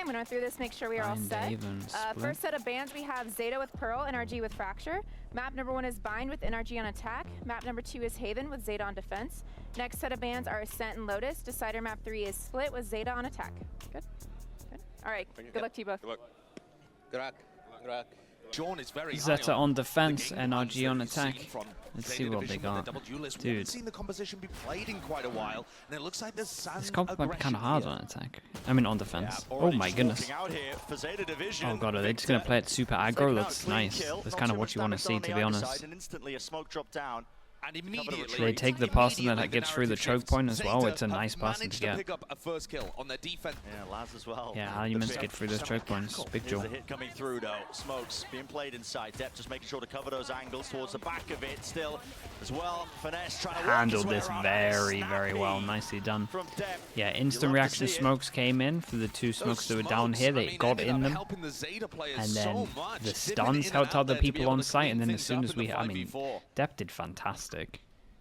I'm going to run through this, make sure we are all set. First set of bans, we have ZETA with Pearl, NRG with Fracture. Map number 1 is Bind with NRG on attack. Map number 2 is Haven with ZETA on defense. Next set of bans are Ascent and Lotus. Decider map 3 is Split with ZETA on attack. Good? Good. All right. Good luck to you both. Good luck. Good luck. Good luck. John is very ZETA on defense, NRG on attack. Let's see what they got. Dude. Seen the composition be played in quite a while, and it looks like there's this comp might be kind of hard on attack. I mean on defense. Oh my goodness. Oh god, are they just going to play it super aggro? That's nice. That's kind of what you want to see, to be honest. And immediately they take the person that gets through the choke point as well. It's a nice person to get. Pick up a first kill on their defense. Yeah, Laz as well. Yeah, how you meant to get through those choke points. Big jaw. The hit coming through though. Smokes being played inside. Depth just making sure to cover those angles towards the back of it still as well. Finesse trying to handled this very, very well. Nicely done. Yeah, instant reaction smokes came in for the 2 smokes that were down here. They got in them. And then the stuns helped other people on site. And then as soon as I mean, Depth did fantastic.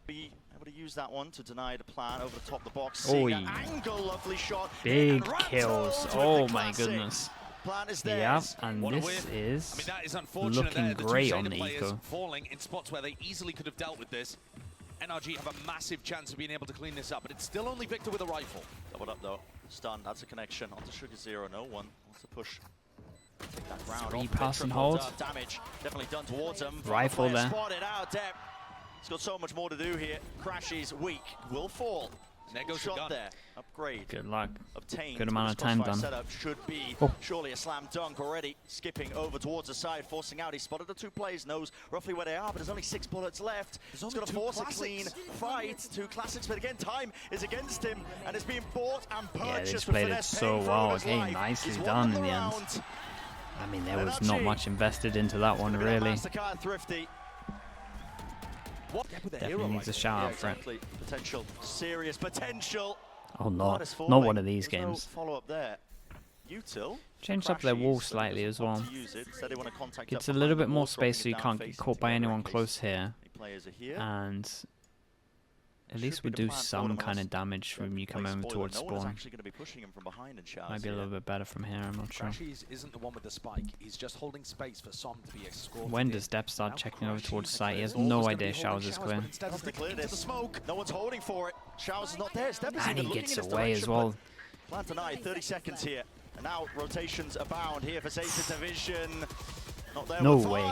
Be able to use that one to deny the plan over the top of the box. Oh, angle, lovely shot. Big kills. Oh my goodness. Plan is yeah, and this is looking great on the eco. Falling in spots where they easily could have dealt with this. NRG have a massive chance of being able to clean this up, but it's still only Victor with a rifle. Doubled up though. Stun, that's a connection onto Sugar Zero. No one wants to push. Take that ground. 3 pass and hold. Damage definitely done towards him. Rifle there. Spotted out. He's got so much more to do here. Crashes weak, will fall. There goes shot the gun. there. Upgrade. Good luck. Obtained. Good amount of time done. Setup should be surely a slam dunk already. Skipping over towards the side, forcing out. He spotted the 2 players, knows roughly where they are, but there's only 6 bullets left. He's got to force a clean fight. 2 classics, but again, time is against him, and it's being bought and purchased. Yeah, they just played it so well. Okay, nicely done in the end. I mean, there was not much invested into that one, really. Thrifty. Definitely needs a shout out for it. Potential, serious potential. Oh no, not one of these games. Follow up there. Util changed up their wall slightly as well. It's a little bit more space so you can't get caught by anyone close here. And at least we do some kind of damage when you come over towards spawn. Might be a little bit better from here, I'm not sure. Isn't the one with the spike. He's just holding space for Som to be escorted. When does Depp start checking over towards site? He has no idea Showers is clear. No one's holding for it. Showers is not there. And he gets away as well. Plan tonight, 30 seconds here. And now rotations abound here for ZETA Division. Not there. No way.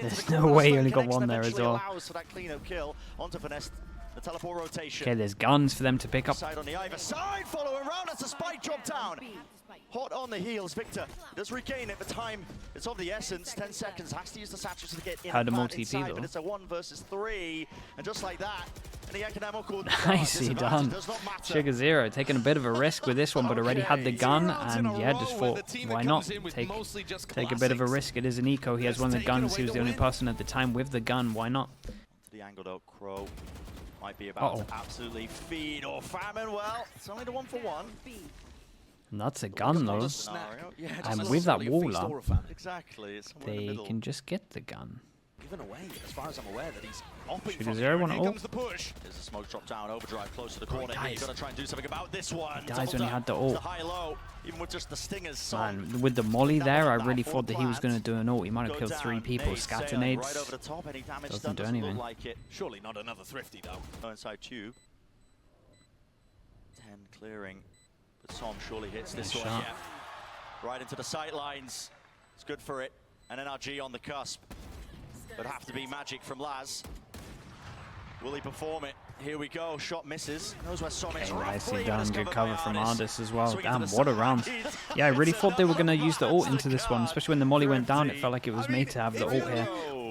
There's no way you only got one there as well. For that cleanup kill onto Finesse. The teleport rotation. Okay, there's guns for them to pick up. Side on the either side, follow around as the spike drop down. Hot on the heels, Victor does regain it, but time it's of the essence. 10 seconds, has to use the satchels to get in. Had a multi-P though. But it's a 1 versus 3, and just like that, any economical nicely done. Sugar Zero taking a bit of a risk with this one, but already had the gun, and yeah, just thought, why not take a bit of a risk? It is an eco. He has one of the guns. He was the only person at the time with the gun. Why not? To the angle though, Crow. Might be about to absolutely feed or famine. Well, it's only the 1-for-1. And that's a gun though. And with that wall up, exactly, they can just get the gun. Given away, as far as I'm aware, that he's Should Zero want to comes the push. There's a smoke drop down, overdrive close to the corner. Here, you got to try and do something about this one. Guys only had the ult. High-low, even with just the stingers. Man, with the molly there, I really thought that he was going to do an ult. He might have killed 3 people. Scatter nades doesn't do anything. Surely not another thrifty though. Go inside tube. 10 clearing, but Som surely hits this one. Yeah. Right into the sight lines. It's good for it. And NRG on the cusp. But have to be magic from Laz. Will he perform it? Here we go. Shot misses. Knows where Som is. Nicely done. Good cover from Ardis as well. Damn, what a round. Yeah, I really thought they were going to use the ult into this one, especially when the molly went down. It felt like it was made to have the ult here.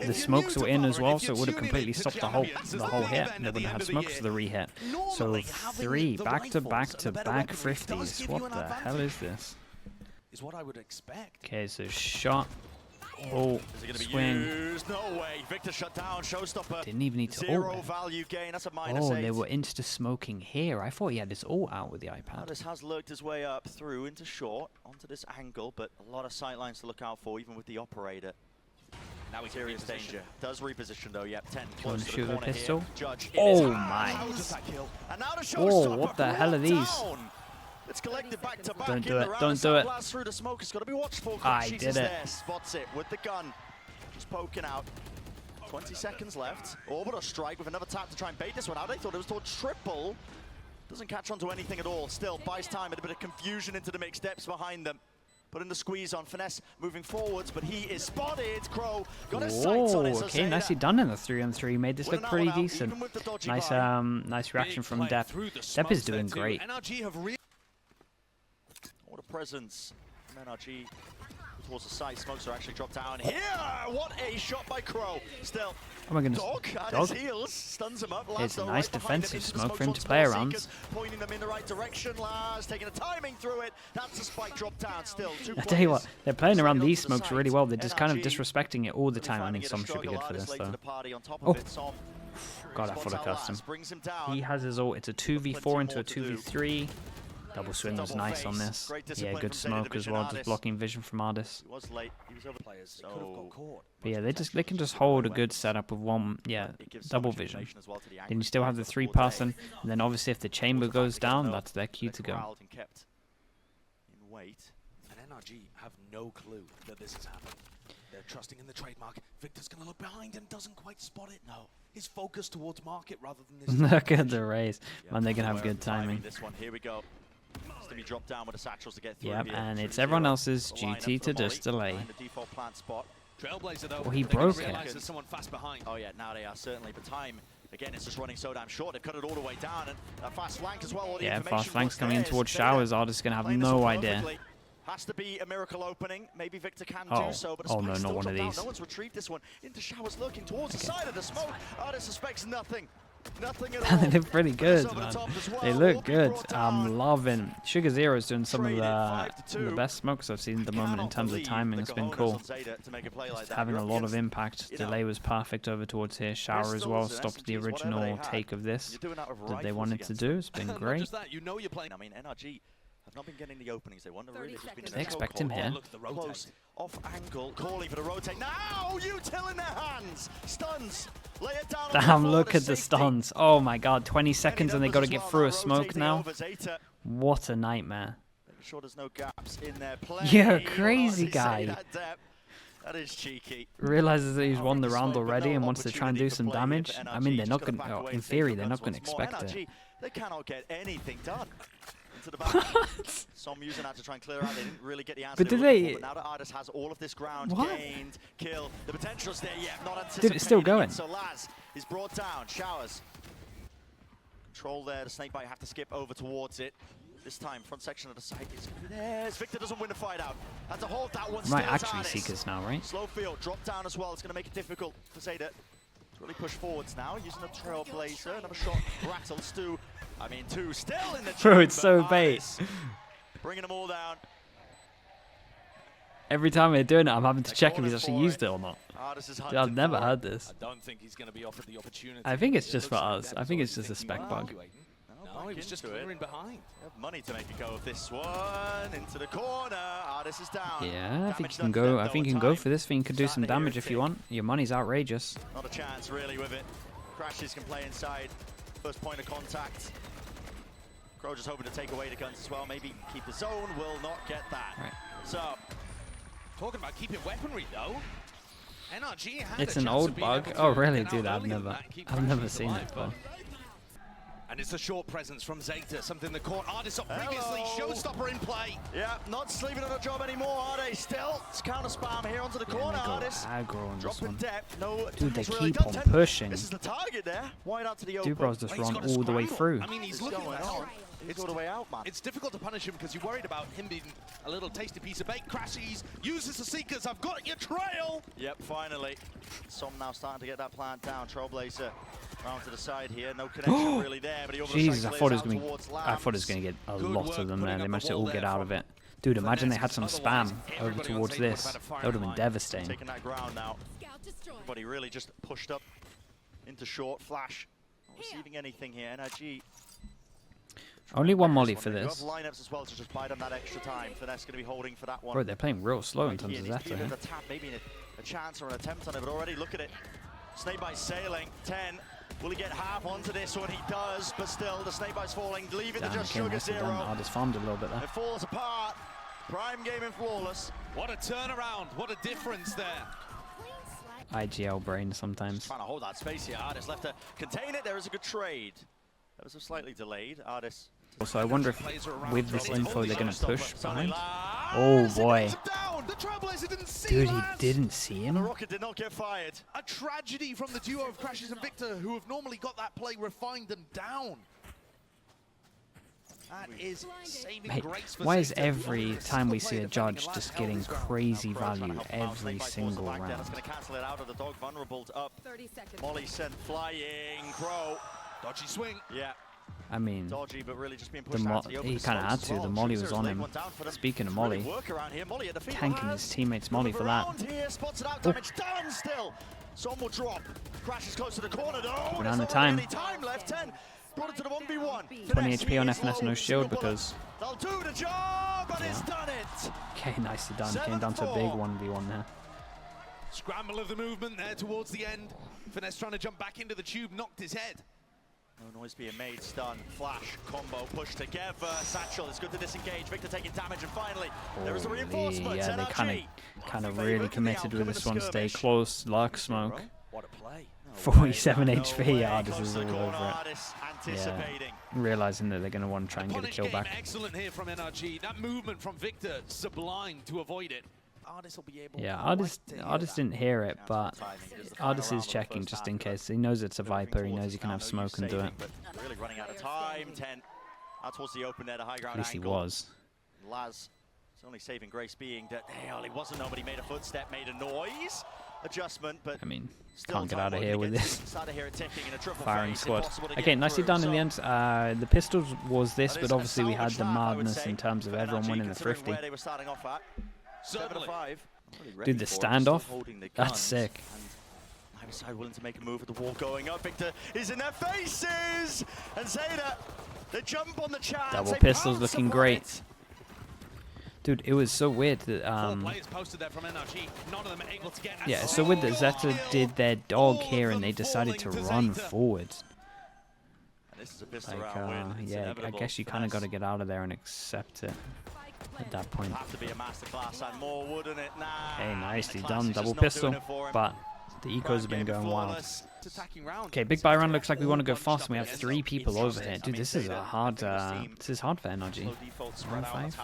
The smokes were in as well, so it would have completely stopped the whole hit. They wouldn't have had smokes for the re-hit. So 3 back-to-back 50s. What the hell is this? Is what I would expect. Okay, so shot. Oh, swing. No way. Victor shut down. Showstopper. Didn't even need to Zero value gain. That's a -8. Oh, they were insta-smoking here. I thought he had his ult out with the iPad. This has lurked his way up through into short, onto this angle, but a lot of sight lines to look out for, even with the operator. Now he's serious danger. Does reposition though. Yep, 10 close to the corner here. Pistol. Judge oh my! And now the oh, what the hell are these? It's collected back to back. Don't do it. Don't do it. Blast through the smoke. It's got to be watched for. I did it. There. Spots it with the gun. Just poking out. 20 seconds left. Orbital strike with another tap to try and bait this one out. They thought it was towards triple. Doesn't catch onto anything at all. Still buys time and a bit of confusion into the mix. Steps behind them. Putting the squeeze on. Finesse moving forwards, but he is spotted. Crow got his sights on it. So okay, nicely done in the 3-on-3. Made this look pretty decent. Nice, nice reaction from Depp. Depp is doing great. What a presence from NRG towards the side. Smokes are actually dropped down here. What a shot by Crow. Still. Oh my goodness. Dog at his heels, stuns him up. It's a nice defensive smoke for him to play around. Pointing them in the right direction. Laz taking the timing through it. That's a spike drop down. Still. I tell you what, they're playing around these smokes really well. They're just kind of disrespecting it all the time. I mean, Som should be good for this though. Oh. God, I thought I cussed him. He has his ult. It's a 2v4 into a 2v3. Double swing was nice on this. Yeah, good smoke as well, just blocking vision from Ardis. But yeah, they can just hold a good setup with one, double vision. Then you still have the 3-person, and then obviously if the chamber goes down, that's their cue to go. And NRG have no clue that this is happening. They're trusting in the trademark. Victor's gonna look behind him, doesn't quite spot it. No, he's focused towards market rather than this. Look at the raise. Man, they're gonna have good timing. This one, here we go. To be dropped down with the satchels to get through. Yep, and it's everyone else's duty to just delay. Trailblazer, though, he broke it. There's someone fast behind. Oh yeah, now they are certainly. But time, again, it's just running so damn short. They've cut it all the way down, and a fast flank as well. Yeah, fast flanks coming in towards showers. Ardis gonna have no idea. Has to be a miracle opening. Maybe Victor can do so, but no, not one of these. No one's retrieved this one. Into showers, looking towards the side of the smoke. Ardis suspects nothing. Nothing at all. They look pretty good, man. They look good. I'm loving. Sugar Zero is doing some of the best smokes I've seen at the moment in terms of timing. It's been cool. Just having a lot of impact. Delay was perfect over towards here. Shower as well stopped the original take of this that they wanted to do. It's been great. I mean, NRG have not been getting the openings they want. They expect him here. Close, off angle, calling for the rotate. Now, util in their hands. Stuns. Lay it down. Damn, look at the stuns. Oh my god, 20 seconds and they got to get through a smoke now. What a nightmare. Make sure there's no gaps in their play. You're a crazy guy. That is cheeky. Realizes that he's won the round already and wants to try and do some damage. I mean, they're not going to, in theory, they're not going to expect it. They cannot get anything done. Into the back. Some using that to try and clear out. They didn't really get the answer. But did they? But now that Ardis has all of this ground gained, kill, the potential's there. Yeah, not anticipating. Dude, it's still going. So Laz is brought down. Showers. Control there. The snakebite have to skip over towards it. This time, front section of the site is there. Victor doesn't win the fight out. Has to hold that one. Right, actually Seekers now, right? Slow field, drop down as well. It's going to make it difficult for ZETA to really push forwards now. Using the Trailblazer. Another shot rattles to. I mean, two still in the Bro, it's so bait. Bringing them all down. Every time we're doing it, I'm having to check if he's actually used it or not. Dude, I've never heard this. I don't think he's going to be offered the opportunity. I think it's just for us. I think it's just a spec bug. No, he was just clearing behind. Money to make a go of this one into the corner. Ardis is down. Yeah, I think you can go. I think you can go for this. I think you could do some damage if you want. Your money's outrageous. Not a chance really with it. Crashes can play inside. First point of contact. Crow just hoping to take away the guns as well. Maybe keep the zone. Will not get that. Right. So, talking about keeping weaponry though. NRG had it's an old bug. Oh really, dude? I've never seen it before. And it's a short presence from ZETA, something the court Ardis previously showstopper in play. Yeah, not sleeping on a job anymore, are they? Still, it's counter spam here onto the corner. Ardis aggro on this one. Depth. No, dude, they keep on pushing. This is the target there. Wide out to the open. Dubrov's just run all the way through. I mean, he's looking on. It's all the way out, man. It's difficult to punish him because you're worried about him being a little tasty piece of bait. Crashes, uses the Seekers. I've got your trail. Yep, finally. Som now starting to get that plant down. Trailblazer round to the side here. No connection really there, but he Jesus, I thought it was going to get a lot of them there. They managed to all get out of it. Dude, imagine they had some spam over towards this. That would have been devastating. Taking that ground now. But he really just pushed up into short. Flash. Not receiving anything here. NRG. Only one molly for this. Lineups as well to just buy them that extra time. Finesse going to be holding for that one. Bro, they're playing real slow in terms of ZETA. The tap, maybe a chance or an attempt on it, but already look at it. Snakebite sailing. 10. Will he get half onto this one? He does, but still the snakebite's falling. Leave it to just okay, Sugar nicely Zero. done. Ardis farmed a little bit there. It falls apart. Prime game in Flawless. What a turnaround. What a difference there. IGL brain sometimes. Trying to hold that space here. Ardis left to contain it. There is a good trade. That was a slightly delayed. Ardis. Also, I wonder if with this info they're going to push behind. Oh boy. Dude, he didn't see him? The rocket did not get fired. A tragedy from the duo of Crashes and Victor, who have normally got that play refined and down. That is saving Mate, grace for why is Zeta. every time we see a judge just getting crazy value every single round? It's going to cancel it out of the dog. Vulnerable up. Molly sent flying. Crow. Dodgy swing. Yeah. I mean, Dodgy, but really just being pushed out to the open he kind of had to. The Molly was on him. Speaking of Molly, tanking his teammate's Molly for that. Down still. Some will drop. Crashes close to the corner. We're down the time. Time left. 10. Brought it to the 1v1. 20 HP on FNS, no shield because... They'll do the job, but it's done it. Okay, nicely done. Came down to a big 1v1 there. Scramble of the movement there towards the end. Finesse trying to jump back into the tube, knocked his head. No noise being made, stun, flash, combo, push together. Satchel is good to disengage. Victor taking damage, and finally there is a reinforcement. Yeah, they kind of really committed with this one. Stay close, luck, smoke. What a play. 47 HP, Ardis is all over it. Yeah, realizing that they're going to want to try and get a kill back. Excellent here from NRG. That movement from Victor, sublime to avoid it. Ardis will be able Ardis didn't hear it, but Ardis is checking just in case. He knows it's a Viper, he knows he can have smoke and do it. Really running out of time. 10 out towards the open there, the high ground. At least he was. Laz, it's only saving grace being that he wasn't. Nobody made a footstep, made a noise. Adjustment, but I mean, can't get out of here with this firing squad. Okay, nicely done in the end. The pistols was this, but obviously we had the madness in terms of everyone winning the thrifty. Dude, the standoff, that's sick. Neither side willing to make a move with the wall going up. Victor is in their faces, and ZETA, they jump on the chance. Double pistols looking great. Dude, it was so weird that yeah, it's so weird that ZETA did their dog here and they decided to run forward. Like, yeah, I guess you kind of got to get out of there and accept it at that point. Okay, nicely done, double pistol, but the ecos have been going wild. Okay, big buy run. Looks like we want to go fast, and we have 3 people over here. Dude, this is a hard. This is hard for NRG. 5.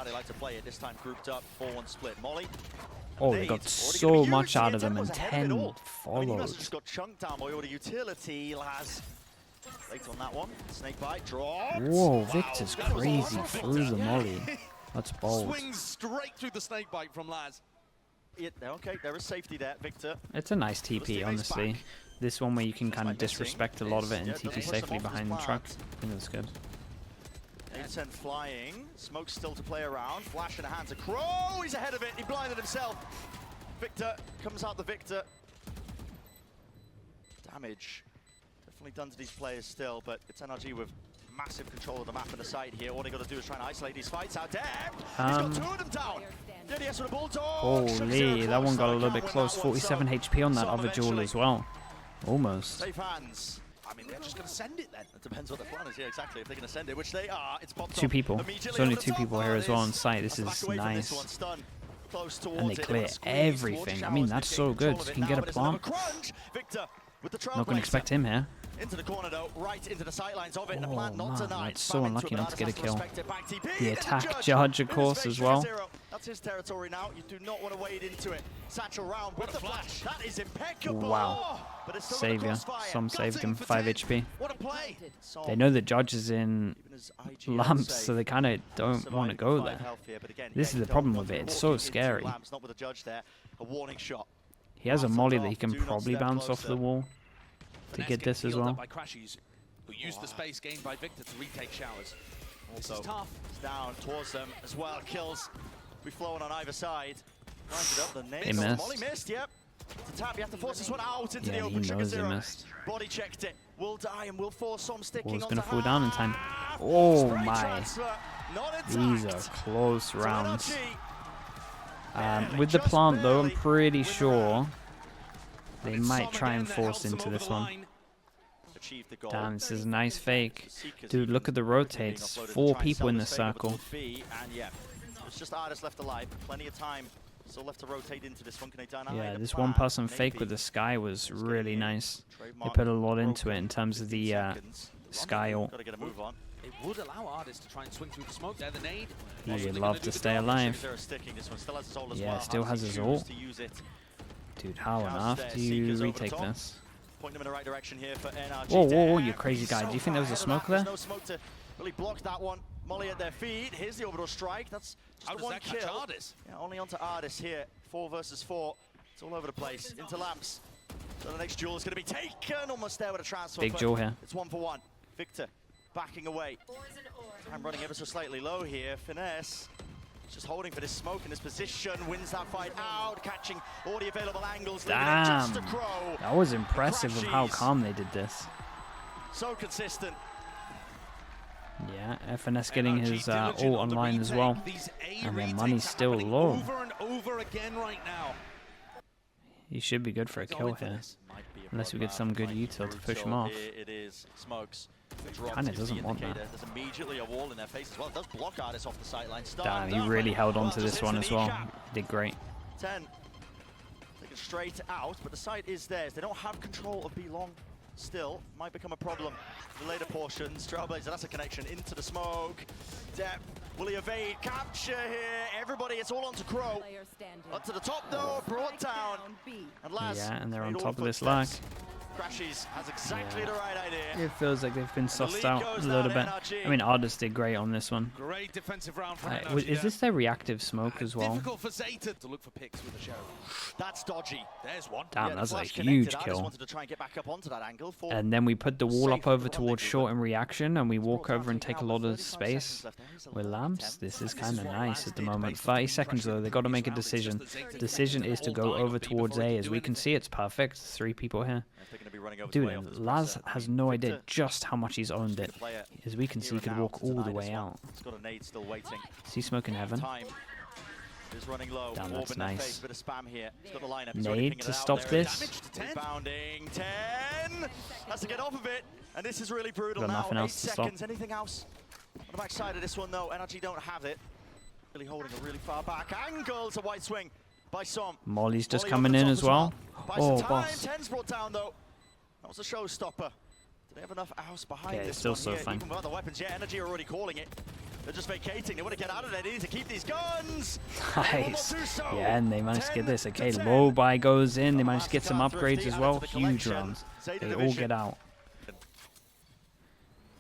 Oh, they got so much out of them, and 10 followed. Just got chunked down by all the utility. Laz late on that one. Snake bite draw. Whoa, Victor's crazy through the molly. That's bold. Swings straight through the snake bite from Laz. Okay, there is safety there, Victor. It's a nice TP, honestly. This one where you can kind of disrespect a lot of it and TP safely behind the truck. I think that's good. 8-10 flying. Smoke still to play around. Flash in the hands of Crow. He's ahead of it. He blinded himself. Victor comes out the Victor. Damage definitely done to these players still, but it's NRG with massive control of the map and the site here. All they got to do is try and isolate these fights out there. He's got 2 of them down. DDS with a bulldog. Holy, that one got a little bit close. 47 HP on that other duel as well. Almost. Safe hands. I mean, they're just going to send it then. It depends what the plan is. Yeah, exactly. If they're going to send it, which they are, it's popped 2 people. There's only 2 people here as well on site. This is nice. And they clear everything. I mean, that's so good. You can get a plant. Not going to expect him here. Into the corner though, right into the sightlines of it. Oh, The plant not man, denied. that's so unlucky not to get a kill. The attack judge, judge, of course, as well. That's his territory now. You do not want to wade into it. Satchel round with the flash. That is impeccable. Wow. But it's still Savior. Some saved him. 5 HP. What a play. They know the judge is in lamps, so they kind of don't want to go there. This is the problem with it. It's so scary. He has a molly that he can probably bounce off the wall to get this as well. Who used the space gained by Victor to retake showers. This is tough. It's down towards them as well. Kills be flowing on either side. Lines it up. The He missed. Molly missed, yep. It's a tap. You have to force this one out into the Yeah, open. he knows he missed. Body checked it. Will die and will force some sticking. Wall's onto going to fall down in time. half. Oh Straight my. transfer. Not These are intact. close rounds. NRG. With the plant though, I'm pretty sure they might try and force into this one. achieve the goal. Damn, this is a nice fake. Seekers Dude, even look at the rotates. loaded to 4 try and people sell in this the favor circle. towards B, and yeah, it's just Ardis left alive. Plenty of time still left to rotate into this one. Can they deny Yeah, the this plan? one-person fake Maybe. with the Sky was really nice. They Trademark put a lot into it broken. in terms of the 15 seconds. Sky ult. Gotta get a move on. It would allow Ardis to try and swing through the smoke there. The nade. He'd love to stay alive. They're sticking. This one still has his ult as Yeah, well. still How has does his he ult. choose to use it? Dude, how on Cows earth there, do you Seekers over the retake top. this? Pointing them in the right direction here for NRG. Whoa, whoa, whoa, Damn, you crazy he's guy. so Do you think there was a far ahead smoke of that. there? There's no smoke to really block that one. Molly at their feet. Here's the orbital strike. That's just How the does one that catch kill. Ardis? Yeah, only onto Ardis here. 4 versus 4. It's all over the place. Into lamps. So the next duel is going to be taken. Almost there with a transfer. Big but duel here. It's 1-for-1. Victor backing away. I'm running ever so slightly low here. Finesse. Just holding for this smoke in this position. Wins that fight out. Catching all the available angles. leaving it just a Damn. crow. That was impressive of how Crashes. calm they did this. So consistent. Yeah, FNS getting NRG his diligent ult on the online as retake. well. These A And their retakes money's are still happening low. Over and over again right now. He should be good for a kill here. Might be a Unless we get bloodbath, some good might be util to push him brutal. off. Here it is. Smokes. Dropped Kinda is the doesn't want that. indicator. There's immediately a wall in their face as well. It does block Ardis off the sideline. Damn, he really held on to this one as well. Did great. 10. Taken straight out, but the site is theirs. They don't have control of B long still. Might become a problem. The later portions. Trailblazer, that's a connection into the smoke. Depp, will he evade? Capture here. Everybody, it's all onto Crow. Up to the top though, brought down. And Laz, Yeah, and they're on made all top the of this lag. footsteps. Crashes has exactly Yeah. the right idea. It feels like they've been the sussed lead out goes a down little to bit. NRG. I mean, Ardis did great on this one. Great defensive round for NRG Is there. this their reactive smoke as well? Difficult for ZETA to look for picks with a shadow. That's dodgy. There's one. Damn, Yeah, the that's a flash huge connected. Ardis kill. wanted to try and get back up onto that angle. And then we put the wall up Safe over for the towards rendezvous, short but in reaction, and we it's walk brought over and down take a to lot of 35 space seconds left. There is a with little lamps. attempt. This is This is kind of what nice Laz at the did moment. based on 30 the seconds pressure though, in they the got to previous make a round. It's decision. just that ZETA Decision didn't is to all go die over on B before towards they A. could As do we can anything. see, it's perfect. 3 people here. If they're going to be running over Dude, the way off and this Laz presser. I has mean, no idea Victor, just how much he's owned it. the player As we can see, here he could and walk now to all the deny way this one. out. It's got a nade still waiting. Is he smoking heaven? Time is running low. Damn, Orb that's in their nice. face. Bit of spam here. He's got the lineup. He's Nade already pinging to it out. stop There it this. is. Damage to 10. Rebounding 10. Has to get off of it. And this is really brutal Got now. nothing 8 else to stop. seconds. Anything else? On the backside of this one, though, NRG don't have it. Really holding a really far back angle. It's a white swing by Som. Molly's just Molly coming over the in top as well. Buys Oh, some time. boss. 10's brought down, though. That was a showstopper. Do they have enough house behind Okay, this still one so here? fine. Even without the weapons, yeah, NRG are already calling it. They're just vacating. They want to get out of there. They need to keep these guns. Nice. They will do so. Yeah, and they managed to get this. 10 Okay, to 10. low buy goes in. They Got managed to get some Mastercard upgrades thrifty as added well. to the Huge collection. rounds. Zeta They all division. get out.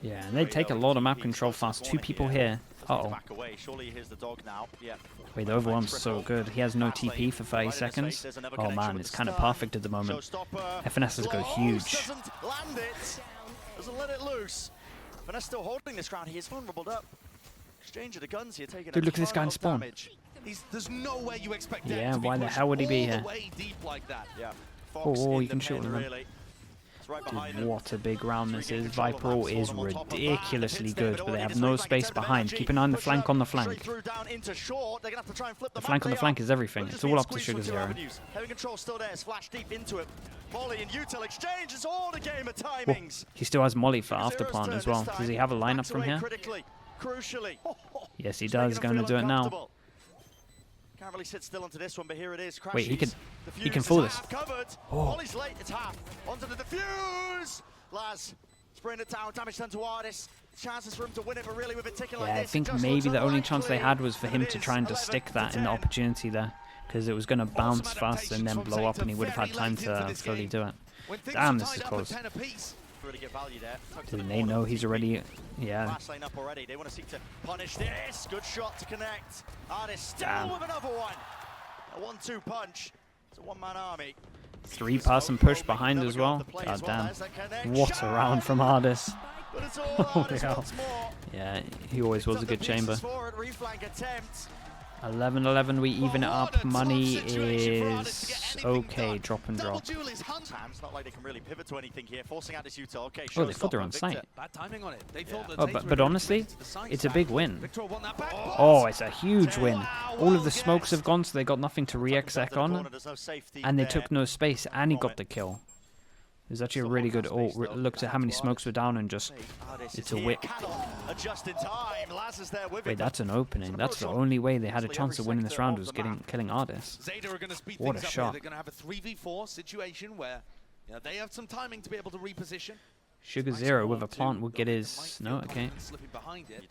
Yeah, and they take a lot of map control fast. 2 people here. Uh-oh. Back away. Surely here's the dog now. Yeah. Wait, the overwhelm's so good. He has no TP for 30 seconds. Oh man, it's kind of perfect at the moment. FNS has go huge. Doesn't land it. Doesn't let it loose. Finesse still holding this ground. He is vulnerable up. Exchange of the guns here, taking Dude, a look at this ton guy in of spawn. damage. There's no way you expect that Yeah, to be why the pushed hell would he be all the here? way deep like that. Yeah. Oh, Fox oh, in you can the shoot mid, him. really. It's right behind Dude, him. what a big round this is. Regain control Viper of is Lamps, on top of that. ridiculously Hits there, good, but but they all have it is no is like space attempt of behind. energy. Keep an eye on the Push flank up, on the straight flank. through down into short. They're gonna have to try and flip The the flank on the map flank layout. is everything. But It's just all being up to squeezed Sugar with two Zero. avenues. Heavy control still there. Splash deep into it. Molly and util exchange. It's all the game of timings. He still has Molly for Sugar after Zero's plant turn as well. this Does he time. have a lineup Backs from away here? critically, crucially. Yes, he It's does. making Going them to do feel it now. uncomfortable. Can't really sit still onto this one, but here it is. Wait, he Crashes. can Diffuse fool is this. half covered. Oh. Molly's late. It's half. Onto the diffuse. Laz spraying it down. Damage done to Ardis. Chances for him to win it, but really with a ticket like Yeah, I this, it think just maybe looks the only chance they unlikely. had was for him But to it try and is just stick 11 that to in the 10. opportunity there. Because it was going to bounce fast and then blow up and he would have had time to fully do it. When things Damn, are this tied is up close. at 10 apiece. Really get value there. Tucked to Didn't the they corner. know he's already... Yeah. Last lane up already. They want to seek to punish this. Good shot to connect. Ardis still Damn. with another one. A 1-2 punch. It's a one-man army. 3-person push behind as well. God damn. What a round from Ardis. But it's all Holy Ardis hell. once more. Yeah, he always was a good chamber. For it, reflank attempt. 11-11, we even it up. Money is okay. Drop and drop. It's not like they can really pivot to anything here. Forcing out this util. Okay, Oh, they thought they were showstopper, on Victor. site. Bad timing on it. They thought that Oh, Zeta but were gonna honestly, come into the site it's a stack. big win. Victor won that back. Oh, it's a huge win. All of the smokes have gone, so they got nothing to re-exec on. There's no safety And they there. took no space, and he got the kill. It was actually a really good ult. Looked at how many smokes were down and just... It's a whip. Wait, that's an opening. That's the only way they had a chance of winning this round was killing Ardis. What a shot. They're going to have a 3v4 situation where they have some timing to be able to reposition. Sugar Zero with a plant will get his... No, okay.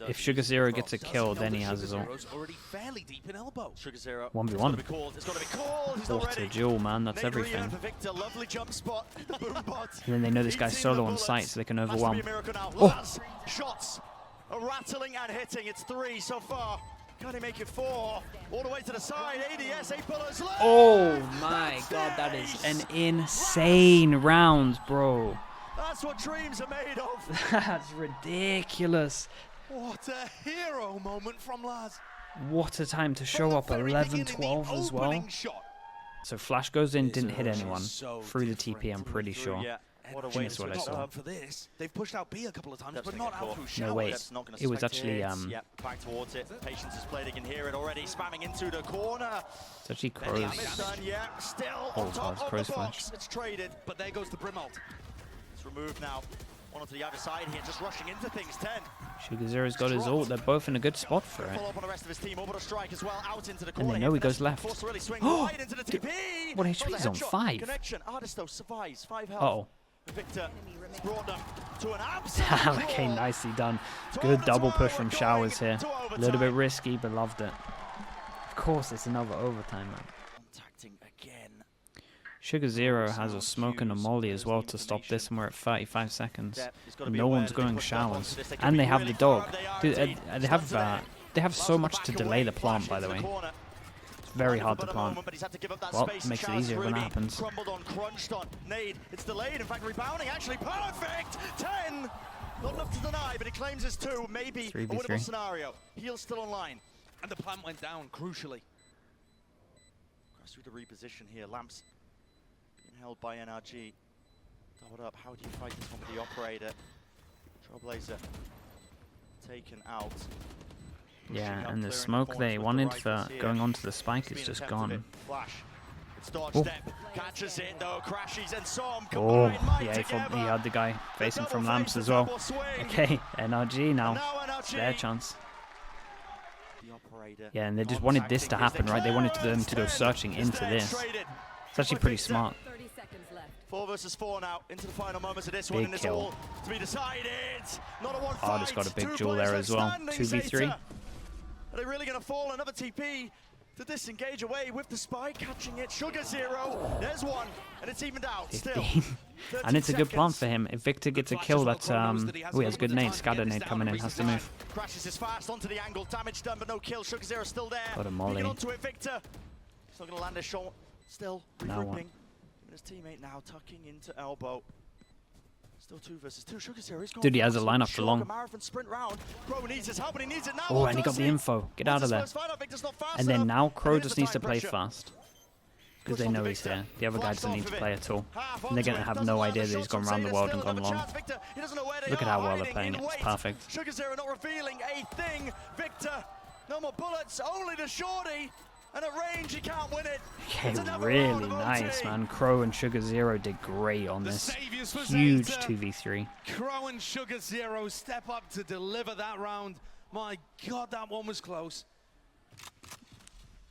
If Sugar Zero gets a kill, then he has his ult. 1v1. What a duel, man. That's everything. And then they know this guy's solo on site, so they can overwhelm. Oh! Shots are rattling and hitting. It's 3 so far. Can he make it 4? All the way to the side. ADS, 8 bullets left. Oh my god, that is an insane round, bro. That's what dreams are made of. That's ridiculous. What a hero moment from Laz. What a time to show up 11-12 as well. So Flash goes in, didn't hit anyone. Through the TP, I'm pretty sure. Yeah. What a I think that's what I saw. For this, they've pushed out B a couple of times, but not out through showers. No, wait. It was actually... Yeah, back towards it. Patience is played. They can hear it already. Spamming into the corner. It's actually Crow's... Yeah, still Oh, on top of Crow's the box. flash. It's traded, but there goes the Brim ult. It's removed now. One onto the other side here, just rushing into things. 10. Sugar Zero's got his ult. They're both in a good spot for it. Follow up on the rest of his team. Orbital strike as well. Out into the And corner. they know he goes left. Oh! Right into the TP. What HP? He's on 5. Connection. Ardis though survives. 5 health. Uh-oh. Victor brought them to an absolute Okay, nicely done. Good double push from Showers here. A little bit risky, but loved it. Of course, it's another overtime, man. Contacting again. Sugar Zero has a smoke and a molly as well to stop this, and we're at 35 seconds. No one's going Showers. And they have the dog. Dude, they have so much to delay the plant, by the way. Very hard to plant. Well, makes it easier when that happens. Crumbled on, crunched on. Nade, it's delayed. In fact, rebounding actually perfect. 10. Not enough to deny, but he claims it's 2. Maybe a winnable scenario. Heel's still online. And the plant went down, crucially. Cross through the reposition here. Lamps being held by NRG. Doubled up. How do you fight this one with the operator? Trailblazer taken out. Yeah, and the smoke they wanted for going onto the spike is just gone. Oh, yeah, he had the guy facing from Lamps as well. Okay, NRG now. It's their chance. Yeah, and they just wanted this to happen, right? They wanted them to go searching into this. It's actually pretty smart. 4 versus 4 now into the final moments of this one, and it's all to be decided. Not a one fight. Ardis got a big duel there as well. 2v3. Are they really going to fall? Another TP to disengage away with the spike, catching it. Sugar Zero, there's one, and it's evened out. Still, and it's a good plan for him. If Victor gets a kill, that's oh, he has good nade. Scatter nade coming in, has to move. Crashes his fast onto the angle, damage done, but no kill. Sugar Zero still there. Got a molly. Onto it, Victor. He's not going to land a shot. Still regrouping. His teammate now tucking into elbow. Still 2 versus 2. Sugar Zero, dude, he has a lineup for long. Oh, and he got the info. Get out of there. And then now Crow just needs to play fast. Because they know he's there. The other guy doesn't need to play at all. And they're going to have no idea that he's gone around the world and gone long. Look at how well they're playing it. It's perfect. Sugar Zero not revealing a thing. Victor, no more bullets, only the shorty. And at range, he can't win it. Okay, really nice, man. Crow and Sugar Zero did great on this huge 2v3. Crow and Sugar Zero step up to deliver that round. My God, that one was close.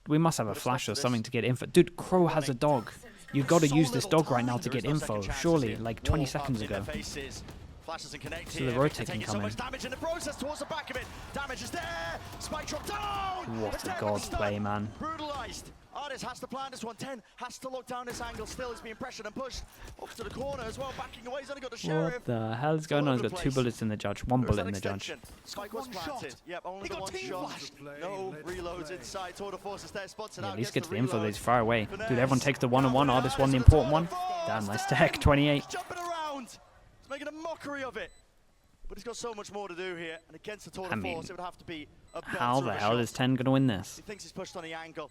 We must have a flash or something to get info. Dude, Crow has a dog. You've got to use this dog right now to get info. Surely, like 20 seconds ago. Flashes and connect so the rotate can come in. Damage in the process towards the back of it. Damage is there. Spike drop down. What a god play, man. Brutalized. Ardis has to plan this one. 10 has to lock down this angle. Still, he's being pressured and pushed off to the corner as well. Backing away. He's only got the sheriff. What the hell is going on? He's got 2 bullets in the judge. 1 bullet in the judge. Spike was planted. Yep, only the 1 shot. No reloads inside. Tour de force is there. Spots it out. At least get to the info that he's far away. Dude, everyone takes the 1-on-1. Ardis won the important one. Damn, nice tech. 28. Jumping around. He's making a mockery of it. But he's got so much more to do here, and against the Tour de Force, it would have to be a how the hell is 10 going to win this? He thinks he's pushed on the angle.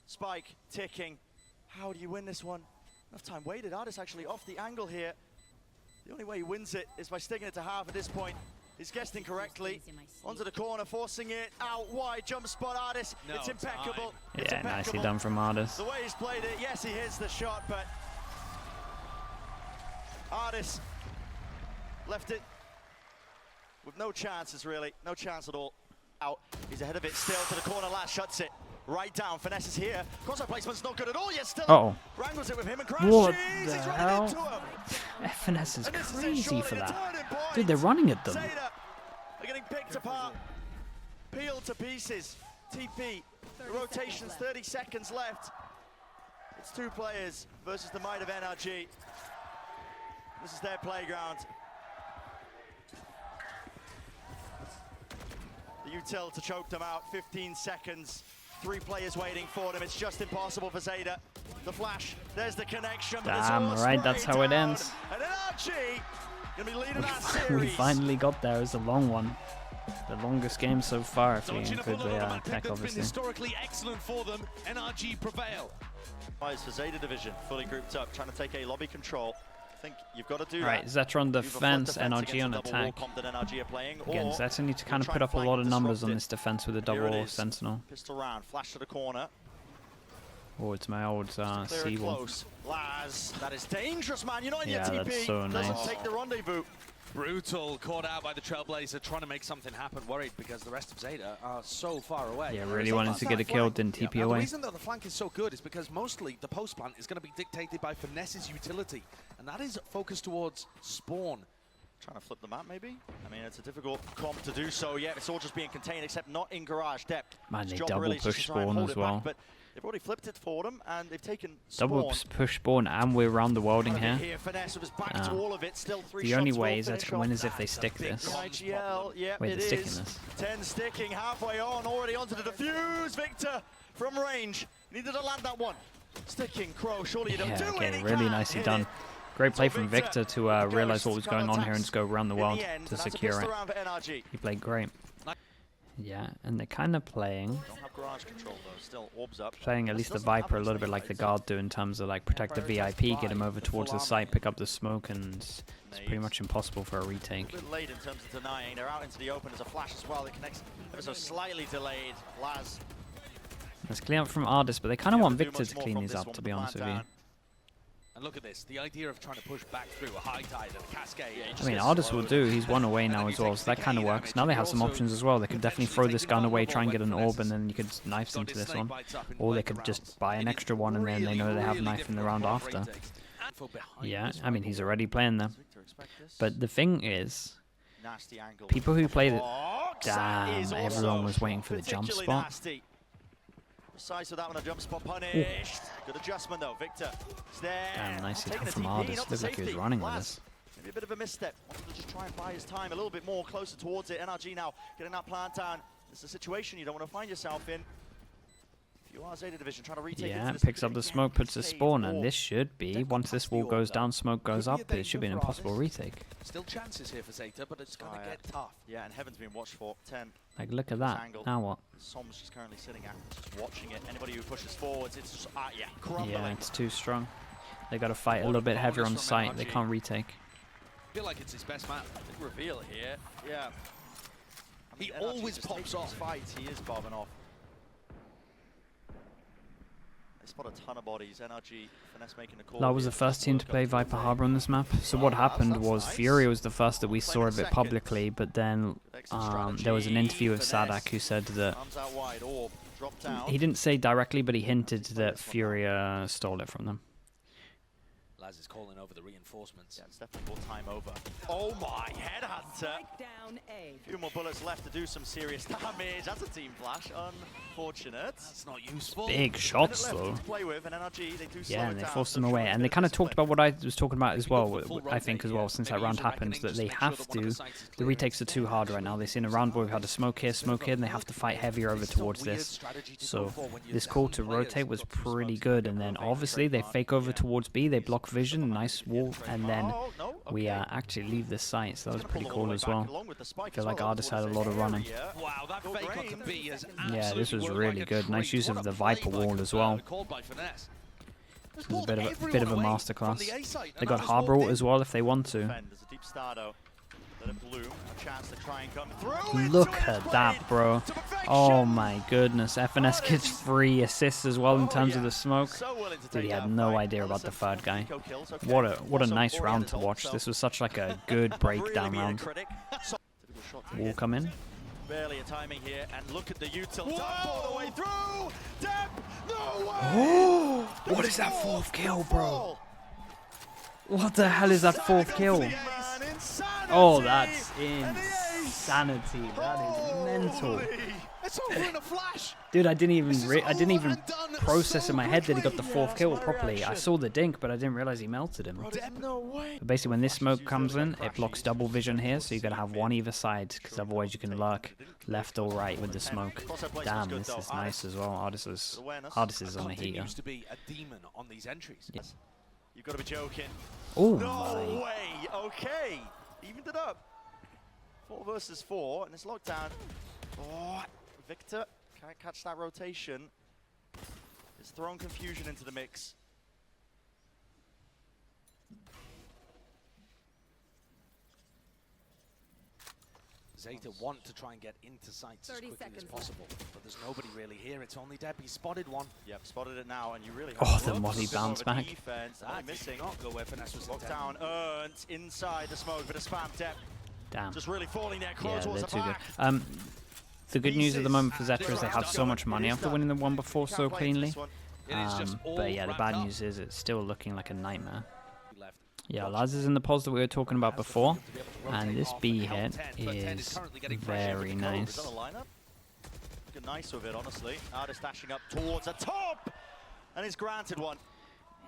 Spike ticking. How do you win this one? Enough time waited. Ardis actually off the angle here. The only way he wins it is by sticking it to half at this point. He's guessed incorrectly. Onto the corner, forcing it out wide. Jump spot, Ardis. No, it's impeccable. Yeah, it's impeccable. Nicely done from Ardis. The way he's played it, yes, he hits the shot, but Artis left it with no chances, really. No chance at all. Out. He's ahead of it still to the corner. Last shuts it right down. Finesse is here. Crossfire placement's not good at all. Yet still wrangles it with him and crashes. What He's the running hell? into him. Finesse is crazy for that. Point. Dude, they're running at them. ZETA are getting picked apart, peeled to pieces. TP, the rotation's 30 seconds left. It's 2 players versus the might of NRG. This is their playground. The util to choke them out, 15 seconds. 3 players waiting for them. It's just impossible for ZETA. The flash, there's the connection. Damn, right, that's how it ends. And NRG gonna be leading that series. We finally got there. It was a long one. The longest game so far, if you include the tech, obviously. Historically excellent for them. NRG prevail. For ZETA division, fully grouped up, trying to take a lobby control. I think you've got to do right, ZETA on defense, NRG on attack. Again, ZETA need to kind of put up a lot of numbers on this defense with a double sentinel. Pistol round, flash to the corner. Oh, it's my old C1. Laz, that is dangerous, man. You're not in your Yeah, TP. that's so nice. Doesn't take the rendezvous. Brutal, caught out by the Trailblazer, trying to make something happen, worried because the rest of ZETA are so far away. Yeah, really wanted to get a kill, didn't TP away. The reason that the flank is so good is because mostly the post plant is going to be dictated by Finesse's utility, and that is focused towards spawn. Trying to flip the map, maybe? I mean, it's a difficult comp to do so, yeah. It's all just being contained, except not in garage depth. Man, they double push spawn as well. But they've already flipped it for them, and they've taken double push spawn, and we're around the welding here. The only way is that win is if they stick this. Wait, they're sticking this. 10 sticking, halfway on, already onto the defuse. Victor from range. Needed to land that one. Sticking, Crow, surely you don't do it. Okay, really nicely done. Great play from Victor to realize what was going on here and just go around the world to secure it. He played great. Yeah, and they're kind of playing at least the Viper a little bit like the Guard do in terms of like protect the VIP, get him over towards the site, pick up the smoke, and it's pretty much impossible for a retake. A bit late in terms of denying. They're out into the open as a flash as well. It connects ever so slightly delayed. Laz. Let's clean up from Ardis, but they kind of want Victor to clean these up, to be honest with you. And look at this, the idea of trying to push back through a high tide and a cascade. I mean, Ardis will do. He's 1 away now as well, so that kind of works. Now they have some options as well. They could definitely throw this gun away, try and get an orb, and then you could knife into this one. Or they could just buy an extra one, and then they know they have a knife in the round after. Yeah, I mean, he's already playing there. But the thing is, people who play the... Damn, everyone was waiting for the jump spot. Precise with that one, a jump spot punished. Good adjustment though, Victor. Damn, nicely done from Ardis. Looked like he was running with this. Maybe a bit of a misstep. Wanted to just try and buy his time a little bit more, closer towards it. NRG now getting that plant down. It's a situation you don't want to find yourself in. If you are ZETA division trying to retake it, picks up the smoke, puts the spawn, and this should be, once this wall goes down, smoke goes up, it should be an impossible retake. Still chances here for ZETA, but it's going to get tough. Yeah, and Heaven's been watched for 10. Like, look at that. Now what? Som's just currently sitting at, just watching it. Anybody who pushes forwards, it's just, crumbling. Yeah, it's too strong. They got to fight a little bit heavier on site. They can't retake. I feel like it's his best map. Big reveal here. Yeah. I mean, he always pops off. Fights, he is bobbing off. They spot a ton of bodies. NRG, Finesse making a call. That was the first team to play Viper Harbor on this map. So what happened was Fury was the first that we saw a bit publicly, but then there was an interview with Sadak who said that he didn't say directly, but he hinted that Fury stole it from them. Laz is calling over the reinforcements. Yeah, it's definitely brought time over. Oh my, Headhunter! A few more bullets left to do some serious damage. That's a team flash. Unfortunate. It's not useful. Big shots though. Yeah, and they forced them away. And they kind of talked about what I was talking about as well, I think as well, since that round happened, that they have to, the retakes are too hard right now. They've seen a round where we've had a smoke here, and they have to fight heavier over towards this. So this call to rotate was pretty good, and then obviously they fake over towards B, they block vision, nice wall, and then we actually leave this site, so that was pretty cool as well. I feel like Ardis had a lot of running. Wow, that fake onto B is yeah, this was really good. Nice use of the Viper wall as well. This is a bit of a masterclass. They got Harbor as well if they want to. Let it bloom. A chance to try and come through. Look at that, bro. Oh my goodness. FNS gets 3 assists as well in terms of the smoke. Dude, he had no idea about the third guy. What a nice round to watch. This was such like a good breakdown round. Wall come in. Barely a timing here, and look at the util all the way through. Deb, no way! Oh, what is that 4th kill, bro? What the hell is that 4th kill? Oh, that's insanity. That is mental. It's over in a flash. Dude, I didn't even process in my head that he got the 4th kill properly. I saw the dink, but I didn't realize he melted him. But basically, when this smoke comes in, it blocks double vision here, so you gotta have one either side, because otherwise you can lurk left or right with the smoke. Damn, this is nice as well. Artis is on a heater. Used to be a demon on these entries. Yes. You've got to be joking. Oh No my. way. Okay. Evened it up. 4 versus 4, and it's locked down. Oh, Victor can't catch that rotation. It's thrown confusion into the mix. ZETA want to try and get into sights as quickly as possible, but there's nobody really here. It's only Deb. He spotted one. Yep, spotted it now, and you really Oh, have the Molly bounce back. Defense. That Missing. did not go where FNS was Lockdown earned inside the smoke, bit of spam. Deb Damn. just really falling there, Yeah, close towards they're the too good. back. The good news at the moment for ZETA is they have so much money after winning the one before so cleanly. But yeah, the bad news is it's still looking like a nightmare. Yeah, Laz is in the pause that we were talking about before, and this B hit is very nice. Looking nice with it, honestly. Artis dashing up towards the top, and he's granted one.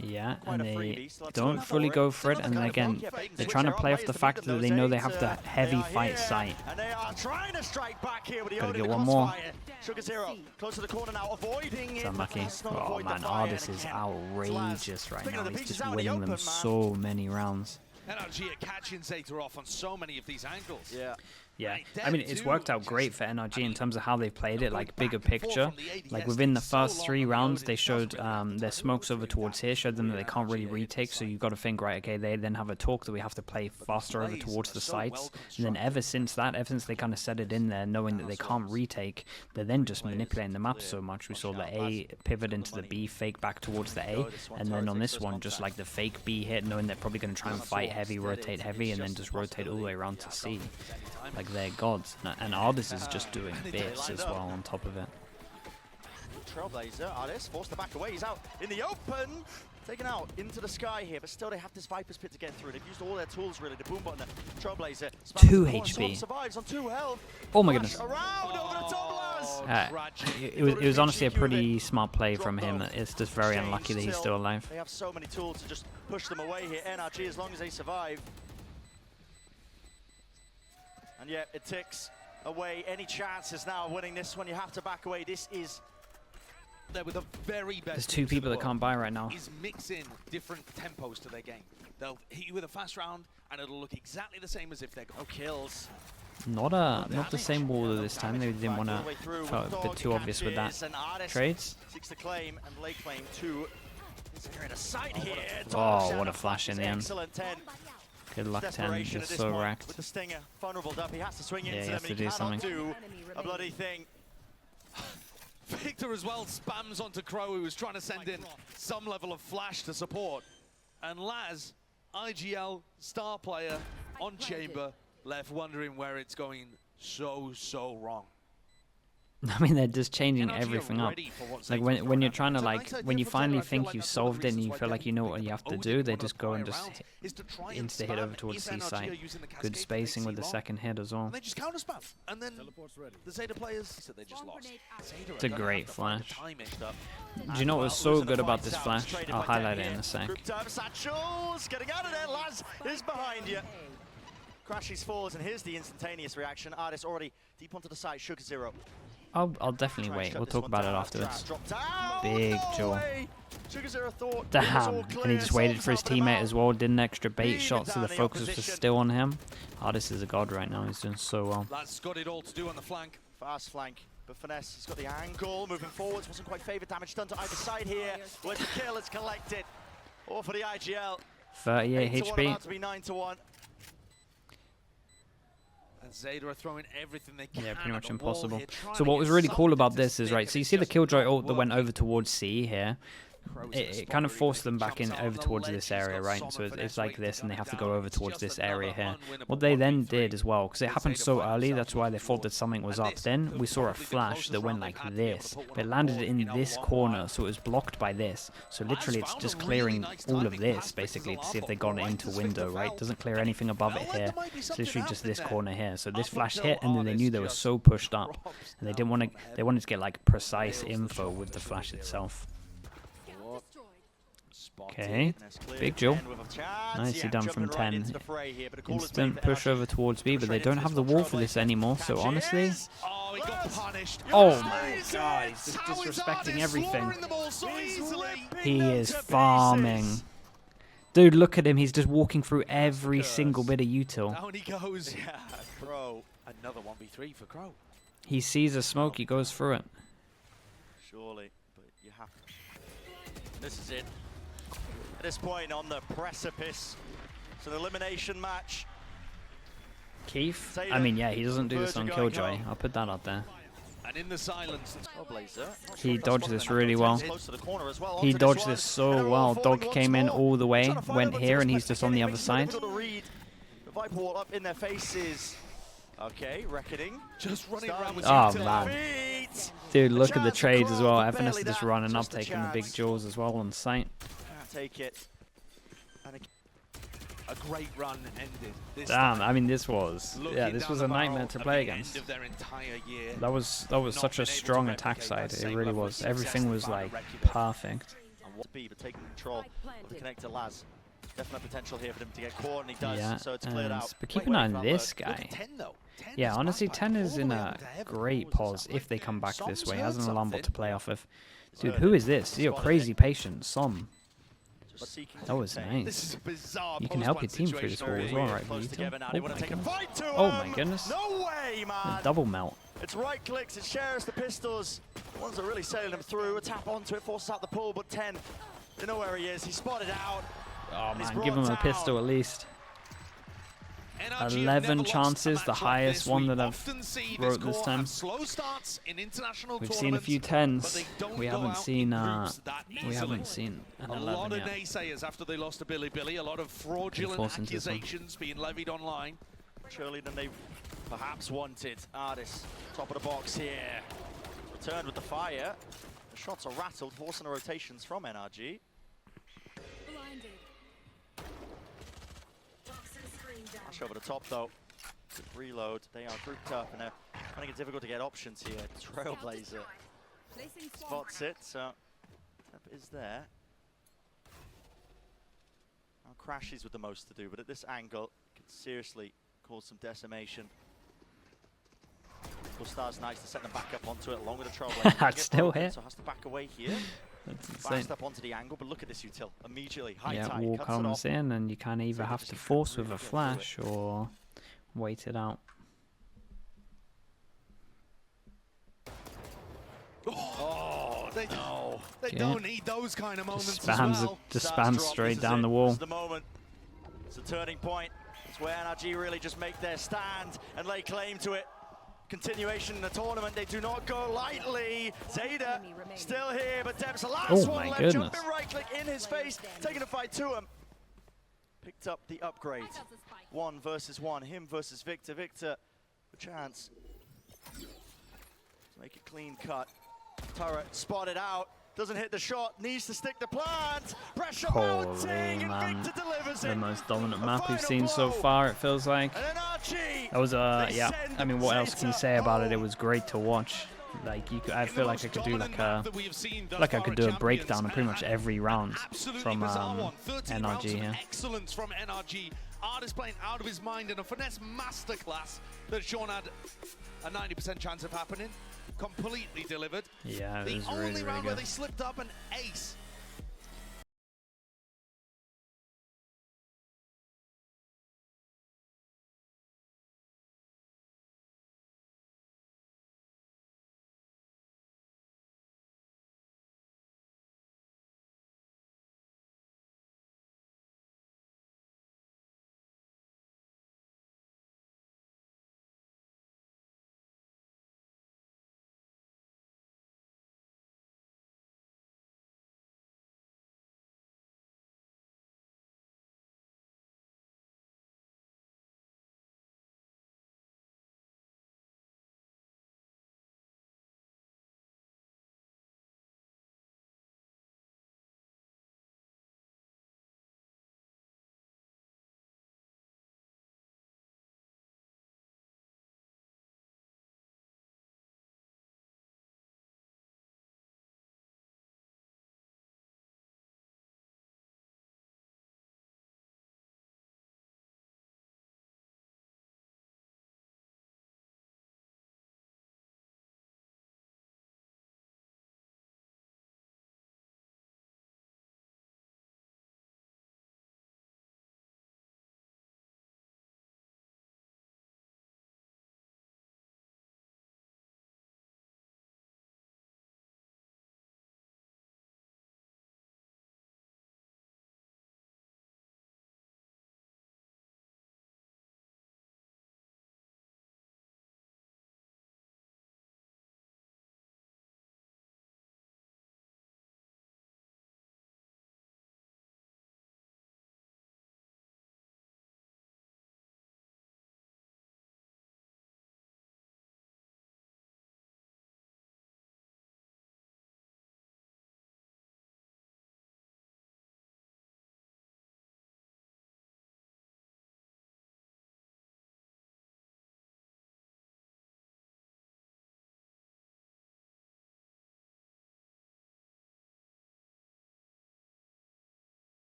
Yeah, and they don't fully go for it, and then again, they're trying to play off the fact that they know they have the heavy fight sight. And they are trying to strike back here with the Gotta get one more. Sugar Zero close to the corner now, avoiding it. It's unlucky. Oh man, Artis is outrageous right now. He's just winning them so many rounds. NRG are catching ZETA off on so many of these angles. Yeah. Yeah, I mean, it's worked out great for NRG in terms of how they've played it, like bigger picture. Like within the first 3 rounds, they showed their smokes over towards here, showed them that they can't really retake, so you've got to think, right, okay, they then have a talk that we have to play faster over towards the sites. And then ever since they kind of set it in there, knowing that they can't retake, they're then just manipulating the map so much. We saw the A pivot into the B, fake back towards the A, and then on this one, just like the fake B hit, knowing they're probably going to try and fight heavy, rotate heavy, and then just rotate all the way around to C. Like they're gods, and Artis is just doing bits as well on top of it. Trailblazer, Artis forced to back away. He's out in the open, taken out into the sky here, but still they have this Viper's Pit to get through. They've used all their tools really. The boom button, Trailblazer. 2 HP. Survives on 2 health. Oh my goodness. Around over the top, It was honestly a pretty smart play from him. It's just very unlucky that he's still alive. They have so many tools to just push them away here. NRG, as long as they survive. And yeah, it ticks away any chances now of winning this one. You have to back away. This is there with the very best. There's 2 people that can't buy right now. Is mixing different tempos to their game. They'll hit you with a fast round, and it'll look exactly the same as if they're no kills. Not the same wall this time. They didn't want to. Felt a bit too obvious with that. Trades. Seeks to claim and lay claim to. In a sight here. Oh, what a flash in the end. Excellent 10. Good luck 10, just so wrecked. With the stinger, vulnerable up, he has to swing Yeah, into he them, has to and he do cannot something. do a bloody thing. Victor as well spams onto Crow, who was trying to send in some level of flash to support. And Laz, IGL star player on Chamber, left wondering where it's going so wrong. I mean, they're just changing everything up. Like when you're trying to when you finally think you've solved it and you feel like you know what you have to do, they just go and just insta hit over towards C site. Good spacing with the second hit as well. They just counter spam, and then the ZETA players they just lost. It's a great flash. Do you know what was so good about this flash? I'll highlight it in a sec. Getting out of there, Laz is behind you. Crashes falls, and here's the instantaneous reaction. Artis already deep onto the side. Sugar Zero. I'll definitely wait. We'll talk about it afterwards. Big jaw. Damn. Damn. And he just waited for his teammate as well. Did an extra bait shot, so the focus was still on him. Artis is a god right now. He's doing so well. That's got it all to do on the flank. Fast flank. But Finesse, he's got the angle. Moving forwards. Wasn't quite favoured. Damage done to either side here. Where's the kill? It's collected. Or for the IGL. 38 HP. About to be 9-1. And ZETA are throwing everything they can. Yeah, pretty much at the wall impossible. here, trying So to what get was really cool something about to this is, stick, right, and so you it's see the just Killjoy not ult that went working. over towards C here. Crow's in It the kind of spot, forced really them back in jumps out on over the towards ledge. this He's got area, right? Som So and it's finesse like waiting this, to and they gun have to it go down. over It's towards just this another area here. unwinnable What they then 1v3 did as well, because it for happened ZETA so find early, themselves that's why on they the thought board. that something was And up. this Then could we saw a probably the flash closest that went round they've like had to be able this, to put one but it on the landed board in in a this long corner, while. so it was blocked by this. So literally it's found just a really clearing nice all of timing this, pass, basically, to picks see it if they up, got right into to stick window, the right? foul. Doesn't clear And it anything above it felt like here. there might be It's something literally just happening this there. corner here. So this Up flash until hit, and then they knew they were Artist so just pushed up, drops and they down didn't want from to. They heaven. wanted to get like precise Nails the info shot with the to flash zero. itself. Spotted. Okay, big Jill. Nicely done from 10. Instant push over towards B, but they don't have the wall for this anymore, so honestly... Oh, he got punished. Oh my god, he's just disrespecting everything. He is farming. Dude, look at him, he's just walking through every single bit of util. Down he goes. Yeah, Crow. Another 1v3 for Crow. He sees a smoke, he goes through it. Surely, but you have to. This is it. At this point on the precipice, it's an elimination match. Keith? I mean, yeah, he doesn't do this on Killjoy. I'll put that out there. And in the silence, He dodged this really well. He dodged this so well. Dog came in all the way, went here, and he's just on the other side. The Viper wall up in their faces. Okay, reckoning. just running around with Oh, util. man. Dude, look at the trades as well. FNS just running up, taking the big jaws as well on site. Take it. And A great run ended. This Damn, time, I mean, this was... looking Yeah, this down was the a nightmare barrel to of play the against. end of their entire year. That was such a Not been able to strong attack replicate side. that It same really level of was. success Everything they was found like at Reykjavik. perfect. And what speed, but taking control of the connector Laz. Definite potential here for him to get caught, and he does. Yeah, So it's cleared out. but keep an eye on Wait, this Look guy. at 10 though. 10 Yeah, is honestly, fast 10 back is all in the way a onto heaven. great pause if they come back this way. Has an Som's alarm heard bot to play off of. Dude, Heard who it. is this? You're Spotted crazy it. patient. Som. Just seeking That to was contain. This nice. is a bizarre You can help your post-plant team through this wall situation as well, here. right, Close Vito? together now. Oh They want my to take a goodness. fight to Oh my him. goodness. No way, The man. double melt. It's right clicks, it shares the pistols. The ones that are really sailing him through. A tap onto it, forces out the pull, but 10. They know where he is. He's spotted out. Oh And he's man, give him brought a down. pistol at least. NRG have 11 never lost a chances, match the like highest this. one We that I've often see wrote this core time. have slow starts in international We've seen a few tournaments, 10s. but they don't We go haven't out seen in groups that we easily. haven't seen an A lot 11 of yet. naysayers after they lost to Billy Billy, a lot of fraudulent force into this one. accusations being levied online. Surely than they perhaps wanted. Ardis, top of the box here. Returned with the fire. The shots are rattled, forcing the rotations from NRG. Flash over the top though. Good reload. They are grouped up and they're finding it difficult to get options here. Trailblazer spots it, so Tep is there. Now Crashes with the most to do, but at this angle, could seriously cause some decimation. Star's nice to set them back up onto it along with the Trailblazer. It's still here. So has to back away here. That's Fast insane. up onto the angle, but look at this util. Immediately, high Yeah, tide, wall cuts it comes off. in and you can either have to force with a flash or wait it out. Oh, they Okay. don't need those kind of moments Just as spams, well. just Stars spams drop, straight this is down it. the This wall. is the moment. It's a turning point. It's where NRG really just make their stand and lay claim to it. Continuation in the tournament, they do not go lightly. ZETA still here, but Tep's the last Oh one my left. goodness. Jumping right click in his face, taking a fight to him. Picked up the upgrade. 1 versus 1, him versus Victor. Victor, a chance to make it clean cut. Turret spotted out, doesn't hit the shot, needs to stick the plant. Pressure mounting, Holy and man, Victor delivers the it. most dominant A map we've final seen so blow. far, it feels like. And NRG, That was they yeah, send I mean, what else can you ZETA say about it? It home. was great to watch. Like, you could, I In the feel like most I could do like dominant a, map that we have seen thus like I far could at do a Champions, breakdown of pretty much and every round absolutely from bizarre one. 13 rounds NRG of here. excellence from NRG. Ardis playing out of his mind in a finesse masterclass that Sean had a 90% chance of happening. Completely delivered. Yeah, it The was only really, really round where good. they slipped up an ace